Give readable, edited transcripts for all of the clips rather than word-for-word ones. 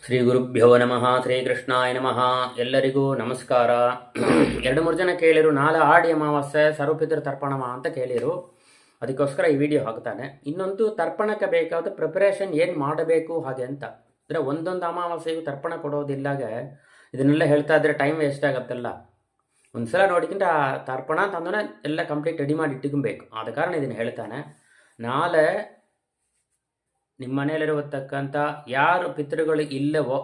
ಶ್ರೀ ಗುರುಭ್ಯೋ ನಮಃ ಶ್ರೀಕೃಷ್ಣಾಯ ನಮಃ. ಎಲ್ಲರಿಗೂ ನಮಸ್ಕಾರ. ಎರಡು ಮೂರು ಜನ ಕೇಳಿರು, ನಾಳೆ ಆಡಿ ಅಮಾವಾಸ್ಯೆ ಸರ್ವಪಿತೃ ತರ್ಪಣಮ ಅಂತ ಕೇಳಿರು. ಅದಕ್ಕೋಸ್ಕರ ಈ ವಿಡಿಯೋ ಹಾಕ್ತಾನೆ. ಇನ್ನೊಂದು ತರ್ಪಣಕ್ಕೆ ಬೇಕಾದ ಪ್ರಿಪರೇಷನ್ ಏನು ಮಾಡಬೇಕು ಹಾಗೆ ಅಂತ. ಅಂದರೆ ಒಂದೊಂದು ಅಮಾವಾಸ್ಯೆಗೂ ತರ್ಪಣ ಕೊಡೋದಿಲ್ಲಾಗ ಇದನ್ನೆಲ್ಲ ಹೇಳ್ತಾ ಇದ್ರೆ ಟೈಮ್ ವೇಸ್ಟ್ ಆಗುತ್ತಲ್ಲ. ಒಂದು ಸಲ ನೋಡಿಕೊಂಡು ಆ ತರ್ಪಣ ಅಂತಂದ್ರೆ ಎಲ್ಲ ಕಂಪ್ಲೀಟ್ ರೆಡಿ ಮಾಡಿ ಇಟ್ಕೊಬೇಕು. ಆದ ಕಾರಣ ಇದನ್ನು ಹೇಳ್ತಾನೆ. ನಾಳೆ ನಿಮ್ಮ ಮನೆಯಲ್ಲಿರತಕ್ಕಂಥ ಯಾರು ಪಿತೃಗಳು ಇಲ್ಲವೋ,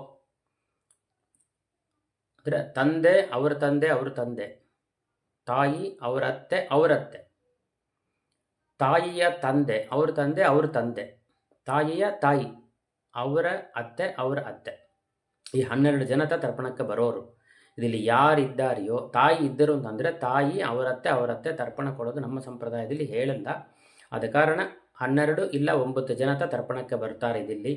ಅಂದರೆ ತಂದೆ ಅವರ ತಂದೆ, ತಾಯಿ ಅವರ ಅತ್ತೆ, ತಾಯಿಯ ತಂದೆ ಅವ್ರ ತಂದೆ, ತಾಯಿಯ ತಾಯಿ ಅವರ ಅತ್ತೆ, ಈ 12 ಜನತ ತರ್ಪಣಕ್ಕೆ ಬರೋರು. ಇದರಲ್ಲಿ ಯಾರಿದ್ದಾರೆಯೋ, ತಾಯಿ ಇದ್ದರು ಅಂತಂದರೆ ತಾಯಿ ಅವರತ್ತೆ ತರ್ಪಣ ಕೊಡೋದು ನಮ್ಮ ಸಂಪ್ರದಾಯದಲ್ಲಿ ಹೇಳಲ್ಲ. ಆದ ಕಾರಣ 12 ಇಲ್ಲ 9 ಜನತ ತರ್ಪಣಕ್ಕೆ ಬರ್ತಾರೆ. ಇದಿಲ್ಲಿ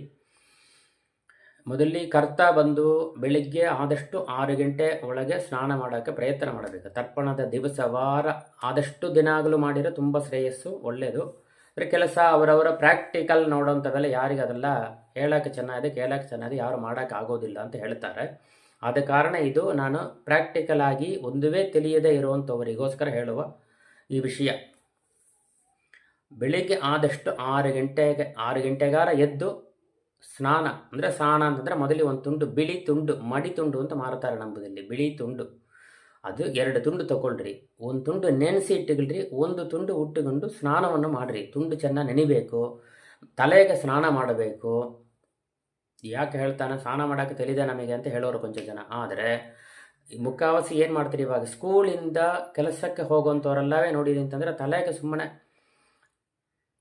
ಮೊದಲಿ ಕರ್ತ ಬಂದು ಬೆಳಿಗ್ಗೆ ಆದಷ್ಟು 6 ಗಂಟೆ ಒಳಗೆ ಸ್ನಾನ ಮಾಡೋಕ್ಕೆ ಪ್ರಯತ್ನ ಮಾಡಬೇಕು. ತರ್ಪಣದ ದಿವಸ ವಾರ ಆದಷ್ಟು ದಿನಾಗಲೂ ಮಾಡಿದರೆ ತುಂಬ ಶ್ರೇಯಸ್ಸು, ಒಳ್ಳೆಯದು. ಅಂದರೆ ಕೆಲಸ ಅವರವರ ಪ್ರಾಕ್ಟಿಕಲ್ ನೋಡೋಂಥವೆಲ್ಲ ಯಾರಿಗೆ ಅದೆಲ್ಲ ಹೇಳೋಕ್ಕೆ ಚೆನ್ನಾಗಿದೆ, ಕೇಳೋಕ್ಕೆ ಚೆನ್ನಾಗಿದೆ, ಯಾರು ಮಾಡೋಕ್ಕೆ ಆಗೋದಿಲ್ಲ ಅಂತ ಹೇಳ್ತಾರೆ. ಆದ ಕಾರಣ ಇದು ನಾನು ಪ್ರಾಕ್ಟಿಕಲ್ ಆಗಿ ಒಂದುವೇ ತಿಳಿಯದೇ ಇರುವಂಥವರಿಗೋಸ್ಕರ ಹೇಳುವ ಈ ವಿಷಯ. ಬೆಳಿಗ್ಗೆ ಆದಷ್ಟು 6 ಗಂಟೆಗಾರ ಎದ್ದು ಸ್ನಾನ, ಅಂದರೆ ಸ್ನಾನ ಅಂತಂದರೆ ಮೊದಲಿಗೆ ಒಂದು ತುಂಡು ಬಿಳಿ ತುಂಡು, ಮಡಿ ತುಂಡು ಅಂತ ಮಾರುತ್ತಾರೆ ನಂಬುದಲ್ಲಿ. ಬಿಳಿ ತುಂಡು ಅದು 2 ತುಂಡು ತಗೊಳ್ರಿ. ಒಂದು ತುಂಡು ನೆನೆಸಿ ಇಟ್ಟುಗಳ್ರಿ, ಒಂದು ತುಂಡು ಉಟ್ಟುಕೊಂಡು ಸ್ನಾನವನ್ನು ಮಾಡಿರಿ. ತುಂಡು ಚೆನ್ನಾಗಿ ನೆನಿಬೇಕು. ತಲೆಗೆ ಸ್ನಾನ ಮಾಡಬೇಕು. ಯಾಕೆ ಹೇಳ್ತಾನೆ, ಸ್ನಾನ ಮಾಡೋಕ್ಕೆ ತಿಳಿದೆ ನಮಗೆ ಅಂತ ಹೇಳೋರು ಕೊಂಚ ಜನ. ಆದರೆ ಮುಖವಾಸಿ ಏನು ಮಾಡ್ತೀರಿ, ಇವಾಗ ಸ್ಕೂಲಿಂದ ಕೆಲಸಕ್ಕೆ ಹೋಗುವಂಥವರೆಲ್ಲವೇ ನೋಡಿರಿ ಅಂತಂದರೆ ತಲೆಗೆ ಸುಮ್ಮನೆ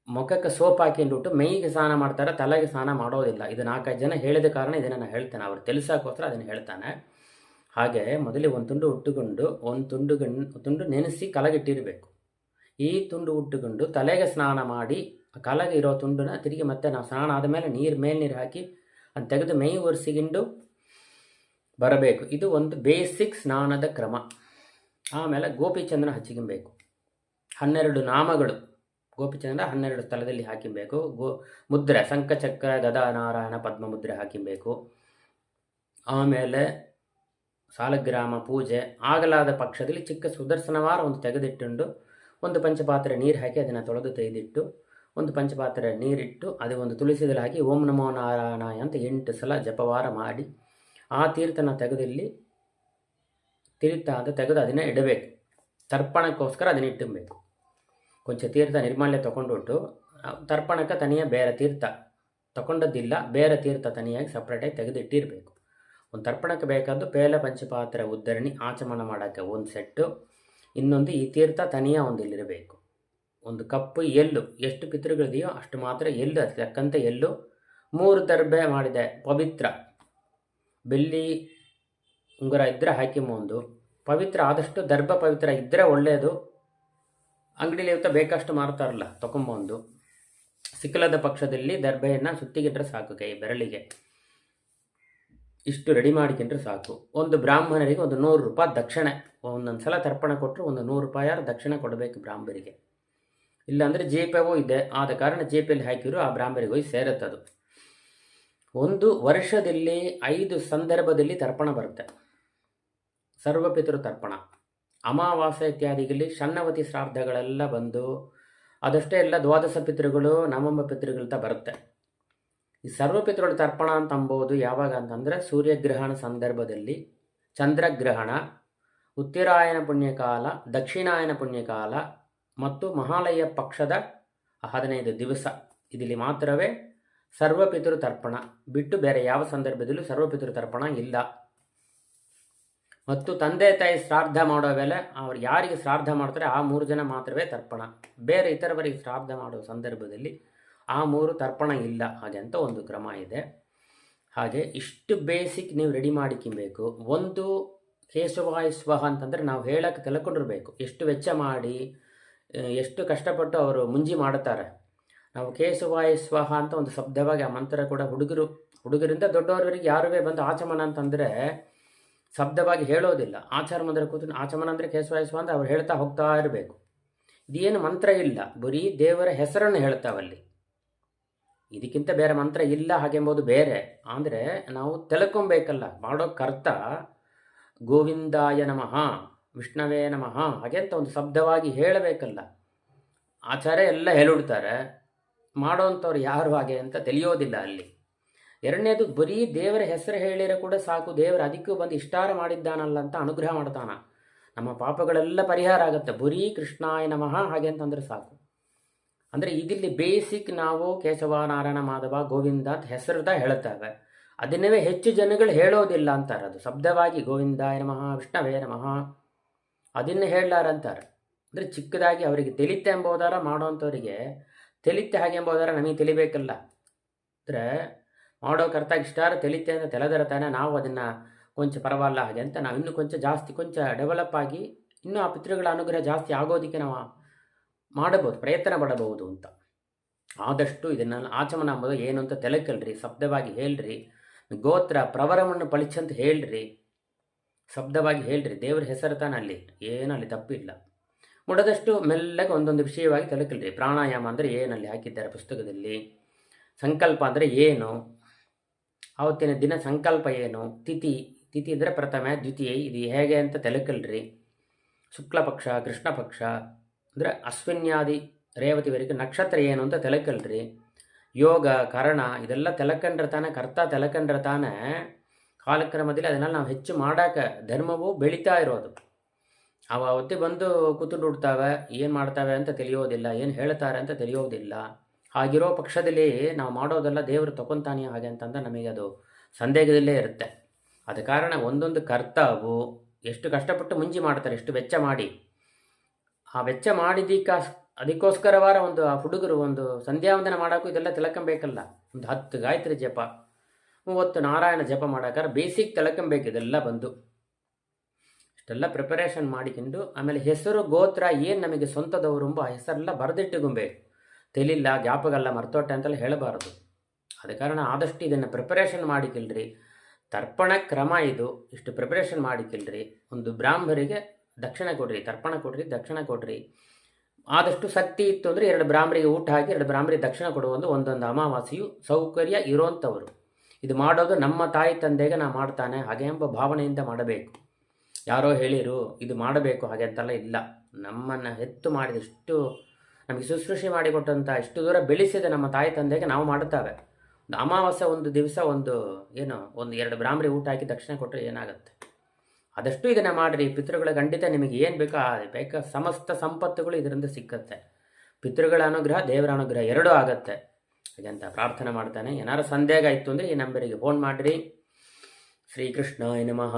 ಮುಖಕ್ಕೆ ಸೋಪ್ ಹಾಕಿಂಡ್ಬಿಟ್ಟು ಮೈಗೆ ಸ್ನಾನ ಮಾಡ್ತಾರೆ, ತಲೆಗೆ ಸ್ನಾನ ಮಾಡೋದಿಲ್ಲ. ಇದು 4-5 ಜನ ಹೇಳಿದ ಕಾರಣ ಇದನ್ನು ನಾನು ಹೇಳ್ತೇನೆ. ಅವ್ರು ತಿಳಿಸೋಕ್ಕೋಸ್ಕರ ಅದನ್ನು ಹೇಳ್ತಾನೆ. ಹಾಗೆ ಮೊದಲೇ ಒಂದು ತುಂಡು ಉಟ್ಟುಕೊಂಡು ಒಂದು ತುಂಡು ನೆನೆಸಿ ಕಲಗಿಟ್ಟಿರಬೇಕು. ಈ ತುಂಡು ಉಟ್ಟುಕೊಂಡು ತಲೆಗೆ ಸ್ನಾನ ಮಾಡಿ ಕಲಗೆ ಇರೋ ತುಂಡನ್ನ ತಿರುಗಿ ಮತ್ತೆ ನಾವು ಸ್ನಾನ ಆದಮೇಲೆ ಮೇಲ್ನೀರು ಹಾಕಿ ಅದು ತೆಗೆದು ಮೈ ಒರೆಸಿಕೊಂಡು ಬರಬೇಕು. ಇದು ಒಂದು ಬೇಸಿಕ್ ಸ್ನಾನದ ಕ್ರಮ. ಆಮೇಲೆ ಗೋಪಿಚಂದ್ರನ ಹಚ್ಚಿಕೊಬೇಕು. 12 ನಾಮಗಳು ಗೋಪಿಚಂದ್ರ 12 ಸ್ಥಳದಲ್ಲಿ ಹಾಕಿಬೇಕು. ಮುದ್ರೆ ಶಂಖಚಕ್ರ ಗದಾ ನಾರಾಯಣ ಪದ್ಮ ಮುದ್ರೆ ಹಾಕಿಬೇಕು. ಆಮೇಲೆ ಸಾಲಗ್ರಾಮ ಪೂಜೆ ಆಗಲಾದ ಪಕ್ಷದಲ್ಲಿ ಚಿಕ್ಕ ಸುದರ್ಶನವಾರ ಒಂದು ತೆಗೆದಿಟ್ಟುಂಡು ಒಂದು ಪಂಚಪಾತ್ರೆ ನೀರು ಹಾಕಿ ಅದನ್ನು ತೊಳೆದು ತೆಗೆದಿಟ್ಟು ಒಂದು ಪಂಚಪಾತ್ರೆ ನೀರಿಟ್ಟು ಅದು ಒಂದು ತುಳಸಿದಲ್ಲಿ ಹಾಕಿ ಓಂ ನಮೋ ನಾರಾಯಣಾಯ ಅಂತ 8 ಸಲ ಜಪವಾರ ಮಾಡಿ ಆ ತೀರ್ಥನ ತೆಗೆದಲ್ಲಿ ತೀರ್ಥ ಅಂತ ತೆಗೆದು ಅದನ್ನೇ ಇಡಬೇಕು. ತರ್ಪಣಕ್ಕೋಸ್ಕರ ಅದನ್ನ ಇಟ್ಟಬೇಕು. ಕೊಂಚ ತೀರ್ಥ ನಿರ್ಮಾಲ್ಯ ತೊಗೊಂಡುಬಿಟ್ಟು ತರ್ಪಣಕ್ಕೆ ತನಿಯ ಬೇರೆ ತೀರ್ಥ ತಗೊಂಡದ್ದಿಲ್ಲ, ಬೇರೆ ತೀರ್ಥ ತನಿಯಾಗಿ ಸಪ್ರೇಟಾಗಿ ತೆಗೆದಿಟ್ಟಿರಬೇಕು. ಒಂದು ತರ್ಪಣಕ್ಕೆ ಬೇಕಾದ್ದು ಪೇಲ ಪಂಚಪಾತ್ರೆ ಉದ್ದರಣಿ ಆಚಮನ ಮಾಡೋಕ್ಕೆ ಒಂದು ಸೆಟ್ಟು, ಇನ್ನೊಂದು ಈ ತೀರ್ಥ ತನಿಯ ಒಂದು ಇಲ್ಲಿರಬೇಕು. ಒಂದು ಕಪ್ಪು ಎಳ್ಳು, ಎಷ್ಟು ಪಿತೃಗಳಿದೆಯೋ ಅಷ್ಟು ಮಾತ್ರ ಎಳ್ಳು, ಅದು ತಕ್ಕಂತೆ ಎಳ್ಳು. 3 ದರ್ಬೆ ಮಾಡಿದೆ ಪವಿತ್ರ ಬೆಳ್ಳಿ ಉಂಗುರ ಇದ್ದರೆ ಹಾಕಿ ಒಂದು ಪವಿತ್ರ, ಆದಷ್ಟು ದರ್ಭ ಪವಿತ್ರ ಇದ್ದರೆ ಒಳ್ಳೆಯದು. ಅಂಗಡಿಲಿ ಇವತ್ತು ಬೇಕಷ್ಟು ಮಾರ್ತಾರಲ್ಲ, ತೊಗೊಂಬಂದು ಸಿಕ್ಕಲದ ಪಕ್ಷದಲ್ಲಿ ದರ್ಬೆಯನ್ನು ಸುತ್ತಿಗಿಟ್ರೆ ಸಾಕು, ಕೈ ಬೆರಳಿಗೆ ಇಷ್ಟು ರೆಡಿ ಮಾಡಿಕೊಂಡ್ರೆ ಸಾಕು. ಒಂದು ಬ್ರಾಹ್ಮಣರಿಗೆ ಒಂದು 100 ರೂಪಾಯಿ ದಕ್ಷಿಣೆ, ಒಂದೊಂದು ಸಲ ತರ್ಪಣ ಕೊಟ್ಟರು ಒಂದು 100 ರೂಪಾಯಿ ದಕ್ಷಿಣೆ ಕೊಡಬೇಕು ಬ್ರಾಹ್ಮಣರಿಗೆ. ಇಲ್ಲಾಂದರೆ ಜೇಪವೂ ಇದೆ, ಆದ ಕಾರಣ ಜೇಪಿಯಲ್ಲಿ ಹಾಕಿದ್ರು ಆ ಬ್ರಾಹ್ಮಣರಿಗೆ ಹೋಗಿ ಸೇರುತ್ತದು. ಒಂದು ವರ್ಷದಲ್ಲಿ 5 ಸಂದರ್ಭದಲ್ಲಿ ತರ್ಪಣ ಬರುತ್ತೆ. ಸರ್ವಪಿತೃ ತರ್ಪಣ, ಅಮಾವಾಸ್ಯೆ ಇತ್ಯಾದಿಗಳಲ್ಲಿ ಷಣ್ಣವತಿ ಶ್ರಾದ್ದಗಳೆಲ್ಲ ಬಂದು ಅದಷ್ಟೇ ಎಲ್ಲ ದ್ವಾದಶ ಪಿತೃಗಳು ನವಮ ಪಿತೃಗಳಂತ ಬರುತ್ತೆ. ಈ ಸರ್ವಪಿತೃಗಳ ತರ್ಪಣ ಅಂತ ಅಂಬೋದು ಯಾವಾಗ ಅಂತಂದರೆ ಸೂರ್ಯಗ್ರಹಣ ಸಂದರ್ಭದಲ್ಲಿ, ಚಂದ್ರಗ್ರಹಣ, ಉತ್ತರಾಯಣ ಪುಣ್ಯಕಾಲ, ದಕ್ಷಿಣಾಯನ ಪುಣ್ಯಕಾಲ ಮತ್ತು ಮಹಾಲಯ ಪಕ್ಷದ 15 ದಿವಸ ಇದರಲ್ಲಿ ಮಾತ್ರವೇ ಸರ್ವಪಿತೃ ತರ್ಪಣ. ಬಿಟ್ಟು ಬೇರೆ ಯಾವ ಸಂದರ್ಭದಲ್ಲೂ ಸರ್ವಪಿತೃ ತರ್ಪಣ ಇಲ್ಲ. ಮತ್ತು ತಂದೆ ತಾಯಿ ಶ್ರಾದ್ದ ಮಾಡೋ ವೇಳೆ ಅವ್ರು ಯಾರಿಗೆ ಶ್ರಾದ್ದ ಮಾಡ್ತಾರೆ ಆ 3 ಜನ ಮಾತ್ರವೇ ತರ್ಪಣ. ಬೇರೆ ಇತರವರಿಗೆ ಶ್ರಾದ್ದ ಮಾಡೋ ಸಂದರ್ಭದಲ್ಲಿ ಆ 3 ತರ್ಪಣ ಇಲ್ಲ. ಹಾಗೆ ಅಂತ ಒಂದು ಕ್ರಮ ಇದೆ. ಹಾಗೆ ಇಷ್ಟು ಬೇಸಿಕ್ ನೀವು ರೆಡಿ ಮಾಡಿಕೊಬೇಕು. ಒಂದು ಕೇಶವಾಯ ಸ್ವಹ ಅಂತಂದರೆ ನಾವು ಹೇಳಕ್ಕೆ ತಿಳ್ಕೊಂಡಿರ್ಬೇಕು. ಎಷ್ಟು ವೆಚ್ಚ ಮಾಡಿ ಎಷ್ಟು ಕಷ್ಟಪಟ್ಟು ಅವರು ಮುಂಜಿ ಮಾಡುತ್ತಾರೆ. ನಾವು ಕೇಶವಾಯ ಸ್ವಹ ಅಂತ ಒಂದು ಶಬ್ದವಾಗಿ ಆ ಮಂತ್ರ ಕೂಡ ಹುಡುಗರಿಂದ ದೊಡ್ಡವರವರಿಗೆ ಯಾರುವೇ ಬಂದು ಆಚಮನ ಅಂತಂದರೆ ಶಬ್ದವಾಗಿ ಹೇಳೋದಿಲ್ಲ. ಆಚಾರ ಮಂದಿರ ಕೂತು ಆಚಮನ ಅಂದರೆ ಕೇಶವಾಯ ಸ್ವ ಅಂತ ಅವ್ರು ಹೇಳ್ತಾ ಹೋಗ್ತಾ ಇರಬೇಕು. ಇದೇನು ಮಂತ್ರ ಇಲ್ಲ, ಬರೀ ದೇವರ ಹೆಸರನ್ನು ಹೇಳ್ತಾವಲ್ಲಿ. ಇದಕ್ಕಿಂತ ಬೇರೆ ಮಂತ್ರ ಇಲ್ಲ ಹಾಗೆಂಬುದು ಬೇರೆ. ಅಂದರೆ ನಾವು ತಿಳ್ಕೊಬೇಕಲ್ಲ, ಮಾಡೋ ಕರ್ತ ಗೋವಿಂದಾಯ ನಮಃ, ವಿಷ್ಣವೇ ನಮಃ ಹಾಗೆ ಅಂತ ಒಂದು ಶಬ್ದವಾಗಿ ಹೇಳಬೇಕಲ್ಲ. ಆಚಾರ್ಯ ಎಲ್ಲ ಹೇಳಿಡ್ತಾರೆ, ಮಾಡೋವಂಥವ್ರು ಯಾರು ಹಾಗೆ ಅಂತ ತಿಳಿಯೋದಿಲ್ಲ ಅಲ್ಲಿ. ಎರಡನೇದು, ಬರೀ ದೇವರ ಹೆಸರು ಹೇಳಿರೋ ಕೂಡ ಸಾಕು, ದೇವರ ಅದಕ್ಕೂ ಬಂದು ಇಷ್ಟಾರ ಮಾಡಿದ್ದಾನಲ್ಲ ಅಂತ ಅನುಗ್ರಹ ಮಾಡ್ತಾನ, ನಮ್ಮ ಪಾಪಗಳೆಲ್ಲ ಪರಿಹಾರ ಆಗುತ್ತೆ. ಬರೀ ಕೃಷ್ಣಾಯ ನಮಃ ಹಾಗೆ ಅಂತಂದ್ರೆ ಸಾಕು. ಅಂದರೆ ಇದಿಲ್ಲಿ ಬೇಸಿಕ್ ನಾವು ಕೇಶವ, ನಾರಾಯಣ, ಮಾಧವ, ಗೋವಿಂದ ಅಂತ ಹೆಸರುದ ಹೇಳುತ್ತೇವೆ. ಅದನ್ನವೇ ಹೆಚ್ಚು ಜನಗಳು ಹೇಳೋದಿಲ್ಲ ಅಂತಾರೆ. ಅದು ಶಬ್ದವಾಗಿ ಗೋವಿಂದಾಯ ನಮಃ, ವಿಷ್ಣವೇ ನಮಃ ಅದನ್ನೇ ಹೇಳಲಾರಂತಾರೆ. ಅಂದರೆ ಚಿಕ್ಕದಾಗಿ ಅವರಿಗೆ ತಿಳಿತೆ ಎಂಬುದಾರ ಮಾಡೋವಂಥವ್ರಿಗೆ ತಿಳಿತೆ ಹಾಗೆ ಎಂಬುದಾರ ನಮಗೆ ತಿಳಿಬೇಕಲ್ಲ. ಅಂದರೆ ಮಾಡೋ ಕರ್ತಾಗ ಇಷ್ಟಾರ ತಿಳಿತೆ ಅಂತ ತೆಲೆದರ ತಾನೆ ನಾವು ಅದನ್ನು ಕೊಂಚ ಪರವಲ್ಲ ಹಾಗೆ ಅಂತ ನಾವು ಇನ್ನೂ ಕೊಂಚ ಜಾಸ್ತಿ ಕೊಂಚ ಡೆವಲಪ್ ಆಗಿ ಇನ್ನೂ ಆ ಪಿತೃಗಳ ಅನುಗ್ರಹ ಜಾಸ್ತಿ ಆಗೋದಕ್ಕೆ ನಾವು ಮಾಡಬಹುದು, ಪ್ರಯತ್ನ ಪಡಬಹುದು ಅಂತ. ಆದಷ್ಟು ಇದನ್ನು ಆಚಮನ ಅಂಬೋದು ಏನು ಅಂತ ತೆಲಕಲ್ರಿ, ಶಬ್ದವಾಗಿ ಹೇಳ್ರಿ. ಗೋತ್ರ ಪ್ರವರವನ್ನು ಪಳಿಸಂತ ಹೇಳ್ರಿ, ಶಬ್ದವಾಗಿ ಹೇಳ್ರಿ. ದೇವ್ರ ಹೆಸರು ತಾನೆ ಅಲ್ಲಿ, ಏನು ಅಲ್ಲಿ ತಪ್ಪಿಲ್ಲ. ಮುಡದಷ್ಟು ಮೆಲ್ಲಗೆ ಒಂದೊಂದು ವಿಷಯವಾಗಿ ತೆಲಕಲ್ರಿ. ಪ್ರಾಣಾಯಾಮ ಅಂದರೆ ಏನಲ್ಲಿ ಹಾಕಿದ್ದಾರೆ ಪುಸ್ತಕದಲ್ಲಿ, ಸಂಕಲ್ಪ ಅಂದರೆ ಏನು, ಆವತ್ತಿನ ದಿನ ಸಂಕಲ್ಪ ಏನು, ತಿಥಿ ಅಂದರೆ ಪ್ರಥಮ ದ್ವಿತೀಯ ಇದು ಹೇಗೆ ಅಂತ ತೆಲಕಲ್ರಿ. ಶುಕ್ಲ ಪಕ್ಷ, ಕೃಷ್ಣ ಪಕ್ಷ ಅಂದರೆ ಅಶ್ವಿನ್ಯಾದಿ ರೇವತಿವರೆಗೆ ನಕ್ಷತ್ರ ಏನು ಅಂತ ತೆಲಕಲ್ರಿ. ಯೋಗ ಕರಣ ಇದೆಲ್ಲ ತೆಲಕಂಡ್ರೆ ತಾನೆ, ಕರ್ತ ತೆಲಕಂಡ್ರೆ ತಾನೆ ಕಾಲಕ್ರಮದಲ್ಲಿ ಅದನ್ನೆಲ್ಲ ನಾವು ಹೆಚ್ಚು ಮಾಡೋಕೆ ಧರ್ಮವು ಬೆಳೀತಾ ಇರೋದು. ಅವು ಅವತ್ತೇ ಬಂದು ಕೂತ್ಕೊಂಡು ಬಿಡ್ತಾವೆ, ಏನು ಮಾಡ್ತಾವೆ ಅಂತ ತಿಳಿಯೋದಿಲ್ಲ, ಏನು ಹೇಳ್ತಾರೆ ಅಂತ ತಿಳಿಯೋದಿಲ್ಲ. ಹಾಗಿರೋ ಪಕ್ಷದಲ್ಲಿ ನಾವು ಮಾಡೋದೆಲ್ಲ ದೇವರು ತಗೊತಾನೆ ಹಾಗೆ ಅಂತಂದ್ರೆ ನಮಗೆ ಅದು ಸಂದೇಹದಲ್ಲೇ ಇರುತ್ತೆ. ಆದ ಕಾರಣ ಒಂದೊಂದು ಕರ್ತವು ಎಷ್ಟು ಕಷ್ಟಪಟ್ಟು ಮುಂಜಿ ಮಾಡ್ತಾರೆ, ಎಷ್ಟು ವೆಚ್ಚ ಮಾಡಿ, ಆ ವೆಚ್ಚ ಅದಕ್ಕೋಸ್ಕರವಾರ ಒಂದು ಆ ಹುಡುಗರು ಒಂದು ಸಂಧ್ಯಾವಂದನ ಮಾಡೋಕ್ಕೂ ಇದೆಲ್ಲ ತಿಳ್ಕೊಬೇಕಲ್ಲ. ಒಂದು 10 ಗಾಯತ್ರಿ ಜಪ, 30 ನಾರಾಯಣ ಜಪ ಮಾಡೋಕ್ಕಾರ ಬೇಸಿಕ್ ತಿಳ್ಕೊಬೇಕು. ಇದೆಲ್ಲ ಬಂದು ಇಷ್ಟೆಲ್ಲ ಪ್ರಿಪರೇಷನ್ ಮಾಡಿಕೊಂಡು ಆಮೇಲೆ ಹೆಸರು ಗೋತ್ರ ಏನು ನಮಗೆ ಸ್ವಂತದವರು ಎಂಬ ಹೆಸರೆಲ್ಲ ಬರೆದಿಟ್ಟುಕೊಬೇಕು. ತಿಳಿಲ್ಲ, ಜ್ಞಾಪಕಲ್ಲ, ಮರ್ತೊಟ್ಟೆ ಅಂತೆಲ್ಲ ಹೇಳಬಾರದು. ಆದ ಕಾರಣ ಆದಷ್ಟು ಇದನ್ನು ಪ್ರಿಪರೇಷನ್ ಮಾಡಿಕಿಲ್ರಿ. ತರ್ಪಣ ಕ್ರಮ ಇದು, ಇಷ್ಟು ಪ್ರಿಪರೇಷನ್ ಮಾಡಿಕಿಲ್ರಿ. ಒಂದು ಬ್ರಾಹ್ಮರಿಗೆ ದಕ್ಷಿಣ ಕೊಡ್ರಿ, ತರ್ಪಣ ಕೊಡ್ರಿ, ದಕ್ಷಿಣ ಕೊಡ್ರಿ. ಆದಷ್ಟು ಶಕ್ತಿ ಇತ್ತು ಅಂದರೆ 2 ಬ್ರಾಹ್ಮರಿಗೆ ಊಟ ಹಾಕಿ 2 ಬ್ರಾಹ್ಮರಿಗೆ ದಕ್ಷಿಣ ಕೊಡುವ ಒಂದೊಂದು ಅಮಾವಾಸ್ಯೆಯು ಸೌಕರ್ಯ ಇರೋಂಥವರು. ಇದು ಮಾಡೋದು ನಮ್ಮ ತಾಯಿ ತಂದೆಗೆ ನಾ ಮಾಡ್ತಾನೆ ಹಾಗೆ ಎಂಬ ಭಾವನೆಯಿಂದ ಮಾಡಬೇಕು. ಯಾರೋ ಹೇಳಿರು ಇದು ಮಾಡಬೇಕು ಹಾಗೆ ಅಂತೆಲ್ಲ ಇಲ್ಲ. ನಮ್ಮನ್ನು ಹೆತ್ತು ಮಾಡಿದಷ್ಟು ನಮಗೆ ಶುಶ್ರೂಷೆ ಮಾಡಿಕೊಟ್ಟಂಥ ಇಷ್ಟು ದೂರ ಬೆಳೆಸಿದ ನಮ್ಮ ತಾಯಿ ತಂದೆಗೆ ನಾವು ಮಾಡುತ್ತೇವೆ. ಒಂದು ಅಮಾವಾಸ್ಯೆ ಒಂದು ದಿವಸ ಒಂದು 2 ಬ್ರಾಹ್ಮರಿಗೆ ಊಟ ಹಾಕಿ ದಕ್ಷಿಣ ಕೊಟ್ಟರೆ ಏನಾಗುತ್ತೆ? ಆದಷ್ಟು ಇದನ್ನು ಮಾಡಿರಿ. ಪಿತೃಗಳ ಖಂಡಿತ ನಿಮಗೆ ಏನು ಬೇಕೋ ಸಮಸ್ತ ಸಂಪತ್ತುಗಳು ಇದರಿಂದ ಸಿಕ್ಕತ್ತೆ. ಪಿತೃಗಳ ಅನುಗ್ರಹ, ದೇವರ ಅನುಗ್ರಹ ಎರಡೂ ಆಗತ್ತೆ ಹಾಗಂತ ಪ್ರಾರ್ಥನೆ ಮಾಡ್ತಾನೆ. ಏನಾರು ಸಂದೇಹ ಇತ್ತು ಅಂದರೆ ಈ ನಂಬರಿಗೆ ಫೋನ್ ಮಾಡಿರಿ. ಶ್ರೀಕೃಷ್ಣಾಯ ನಮಃ.